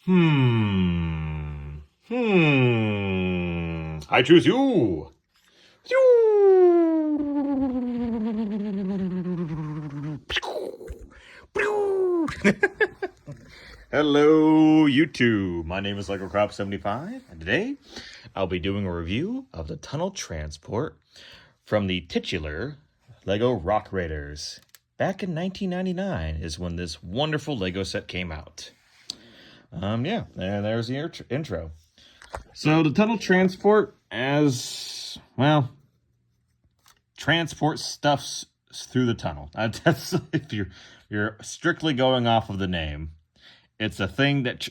I choose you. You. Hello, YouTube. My name is LegoCrop75, and today I'll be doing a review of the Tunnel Transport from the titular Lego Rock Raiders. Back in 1999 is when this wonderful Lego set came out. Yeah, and there's the intro. So the Tunnel Transport, as well, transport stuffs through the tunnel. That's if you're strictly going off of the name. It's a thing that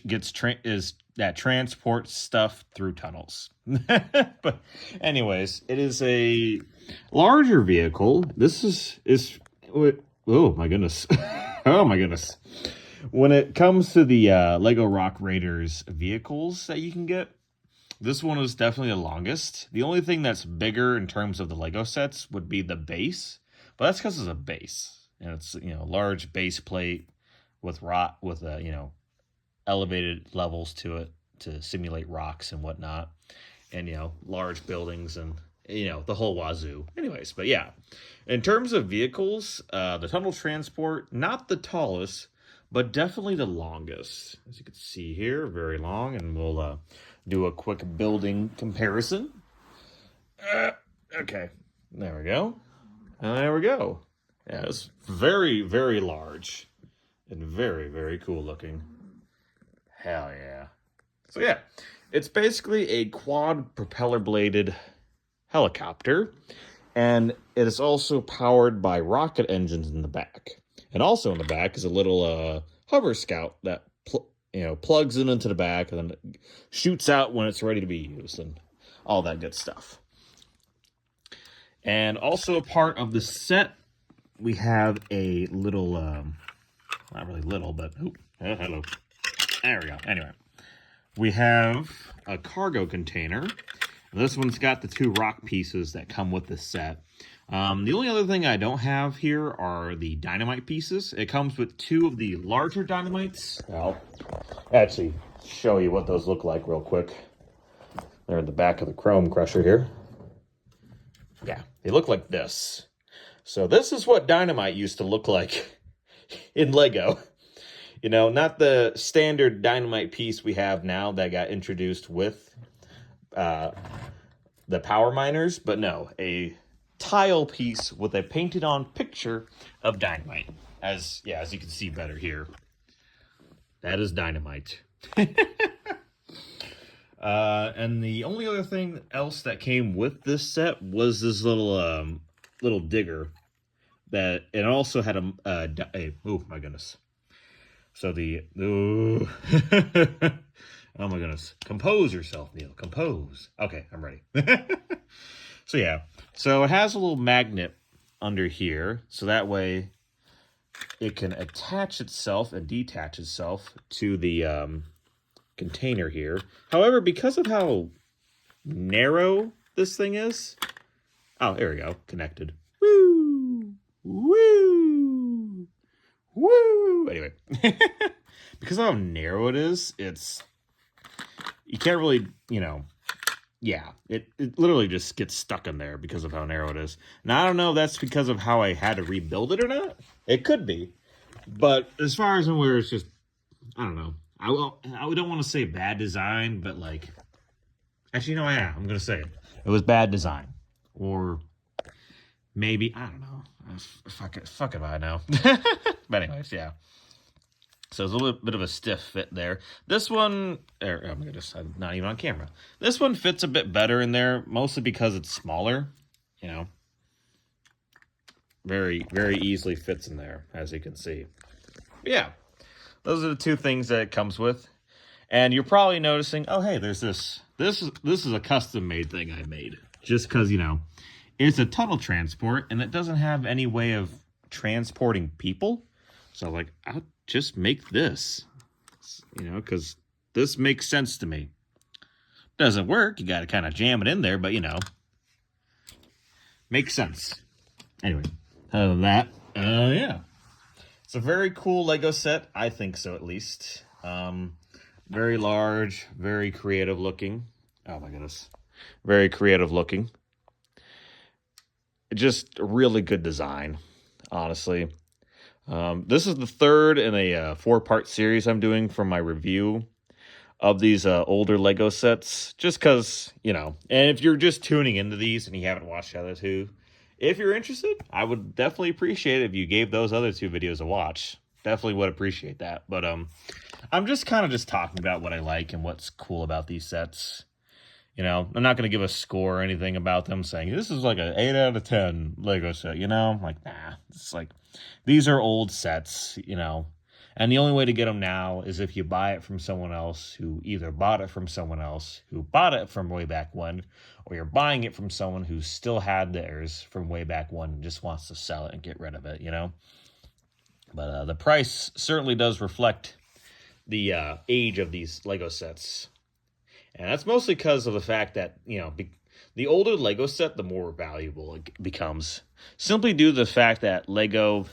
that transports stuff through tunnels. But anyways, it is a larger vehicle. This is oh my goodness. Oh my goodness. When it comes to the Lego Rock Raiders vehicles that you can get, this one is definitely the longest. The only thing that's bigger in terms of the Lego sets would be the base, but that's because it's a base, and it's large base plate with elevated levels to it to simulate rocks and whatnot, and large buildings and the whole wazoo. Anyways, but yeah, in terms of vehicles, the Tunnel Transport, not the tallest, but definitely the longest. As you can see here, very long, and we'll do a quick building comparison. Okay, there we go. And there we go. Yeah, it's very, very large and very, very cool looking. Hell yeah. So yeah, it's basically a quad propeller bladed helicopter, and it is also powered by rocket engines in the back. And also in the back is a little hover scout that plugs it into the back and then shoots out when it's ready to be used and all that good stuff. And also a part of the set, we have a little, not really little, but hello. There we go. Anyway, we have a cargo container. This one's got the 2 rock pieces that come with the set. The only other thing I don't have here are the dynamite pieces. It comes with 2 of the larger dynamites. I'll actually show you what those look like real quick. They're in the back of the Chrome Crusher here. Yeah, they look like this. So this is what dynamite used to look like in Lego. Not the standard dynamite piece we have now that got introduced with the power miners, but no, a tile piece with a painted on picture of dynamite. As you can see better here, that is dynamite. And the only other thing else that came with this set was this little digger that it also had oh my goodness. So oh my goodness. Compose yourself, Neil. Compose. Okay, I'm ready. So yeah. So it has a little magnet under here. So that way it can attach itself and detach itself to the container here. However, because of how narrow this thing is... Oh, there we go. Connected. Woo! Woo! Woo! Anyway. Because of how narrow it is, you can't really, yeah, it literally just gets stuck in there because of how narrow it is. Now, I don't know if that's because of how I had to rebuild it or not. It could be. But as far as where it's just, I don't know. I don't want to say bad design, but actually, no, I'm going to say it. It was bad design. Or maybe, I don't know. Fuck if I know. But anyways, yeah. So it's a little bit of a stiff fit there. This one, oh my goodness, I'm not even on camera. This one fits a bit better in there, mostly because it's smaller. Very, very easily fits in there, as you can see. But yeah, those are the 2 things that it comes with. And you're probably noticing, oh hey, there's this. This is a custom-made thing I made. Just because, it's a tunnel transport, and it doesn't have any way of transporting people. So I'll just make this, because this makes sense to me. Doesn't work. You got to kind of jam it in there, but, makes sense. Anyway, other than that, yeah. It's a very cool Lego set. I think so, at least. Very large, very creative looking. Oh my goodness. Very creative looking. Just really good design, honestly. This is the third in a 4-part series I'm doing for my review of these older Lego sets. Just because, and if you're just tuning into these and you haven't watched the other two, if you're interested, I would definitely appreciate it if you gave those other 2 videos a watch. Definitely would appreciate that. But I'm just kind of just talking about what I like and what's cool about these sets. I'm not going to give a score or anything about them saying this is like an 8 out of 10 Lego set, I'm like, nah. It's like, these are old sets, and the only way to get them now is if you buy it from someone else who either bought it from someone else who bought it from way back when, or you're buying it from someone who still had theirs from way back when and just wants to sell it and get rid of it, But the price certainly does reflect the age of these Lego sets. And that's mostly because of the fact that, the older the Lego set, the more valuable it becomes. Simply due to the fact that Lego,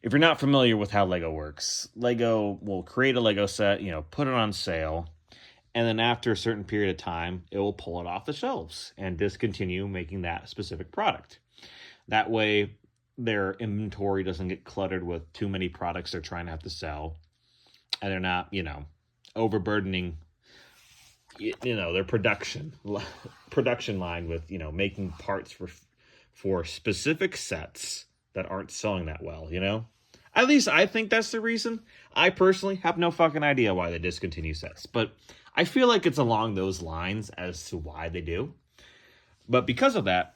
if you're not familiar with how Lego works, Lego will create a Lego set, put it on sale, and then after a certain period of time, it will pull it off the shelves and discontinue making that specific product. That way, their inventory doesn't get cluttered with too many products they're trying to have to sell, and they're not, overburdening their production line with making parts for specific sets that aren't selling that well. At least I think that's the reason. I personally have no fucking idea why they discontinue sets, but I feel like it's along those lines as to why they do. But because of that,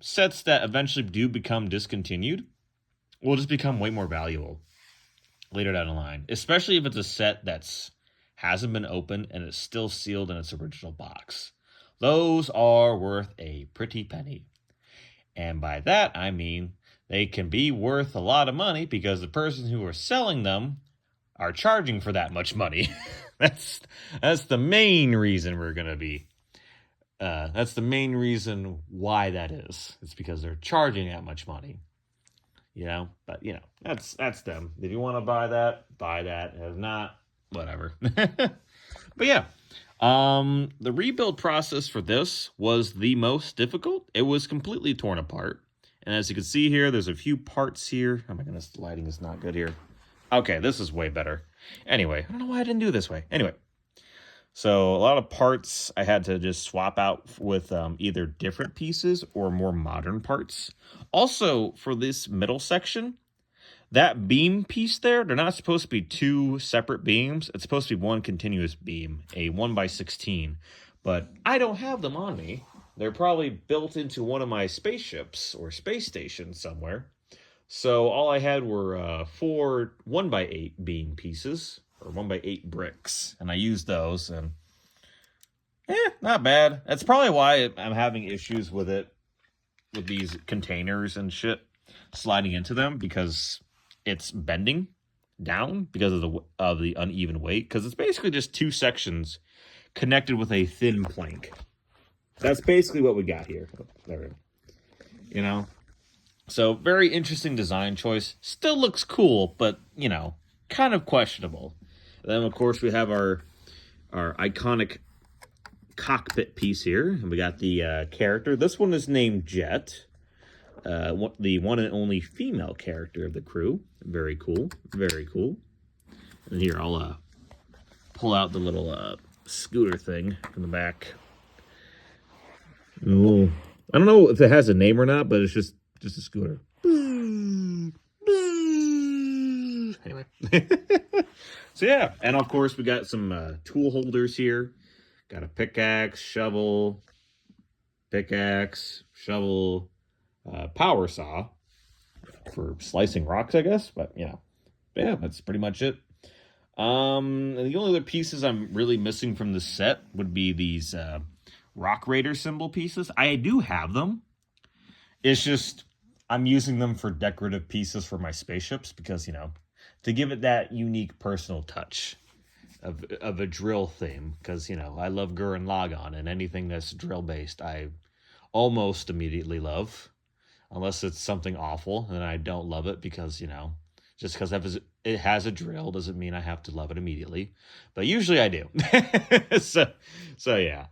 sets that eventually do become discontinued will just become way more valuable later down the line, especially if it's a set that's hasn't been opened and it's still sealed in its original box. Those are worth a pretty penny. And by that, I mean they can be worth a lot of money because the person who are selling them are charging for that much money. That's the main reason we're going to be. That's the main reason why that is. It's because they're charging that much money. But that's them. If you want to buy that, buy that. If not, whatever. But yeah, the rebuild process for this was the most difficult. It was completely torn apart. And as you can see here, there's a few parts here. Oh my goodness, the lighting is not good here. Okay, this is way better. Anyway, I don't know why I didn't do it this way. Anyway, so a lot of parts I had to just swap out with either different pieces or more modern parts. Also, for this middle section, that beam piece there, they're not supposed to be 2 separate beams. It's supposed to be one continuous beam, a 1x16. But I don't have them on me. They're probably built into one of my spaceships or space stations somewhere. So all I had were 4 1x8 beam pieces, or 1x8 bricks. And I used those, and not bad. That's probably why I'm having issues with it, with these containers and shit, sliding into them, because it's bending down because of the uneven weight, because it's basically just 2 sections connected with a thin plank. That's basically what we got here. Oh, there we go. So very interesting design choice. Still looks cool, but kind of questionable. And then of course we have our iconic cockpit piece here, and we got the character. This one is named Jet. The one and only female character of the crew. Very cool. Very cool. And here, I'll pull out the little scooter thing from the back. Oh, I don't know if it has a name or not, but it's just a scooter. Anyway. So yeah, and of course we got some tool holders here. Got a pickaxe, shovel, power saw for slicing rocks, I guess. But yeah, that's pretty much it. And the only other pieces I'm really missing from the set would be these Rock Raider symbol pieces. I do have them. It's just I'm using them for decorative pieces for my spaceships because, to give it that unique personal touch of a drill theme. Because, I love Gurren Lagann, and anything that's drill based I almost immediately love. Unless it's something awful, and I don't love it because, just because it has a drill doesn't mean I have to love it immediately, but usually I do. So yeah.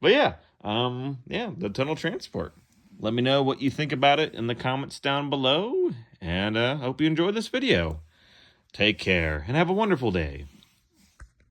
But yeah, yeah, the tunnel transport. Let me know what you think about it in the comments down below, and hope you enjoyed this video. Take care and have a wonderful day.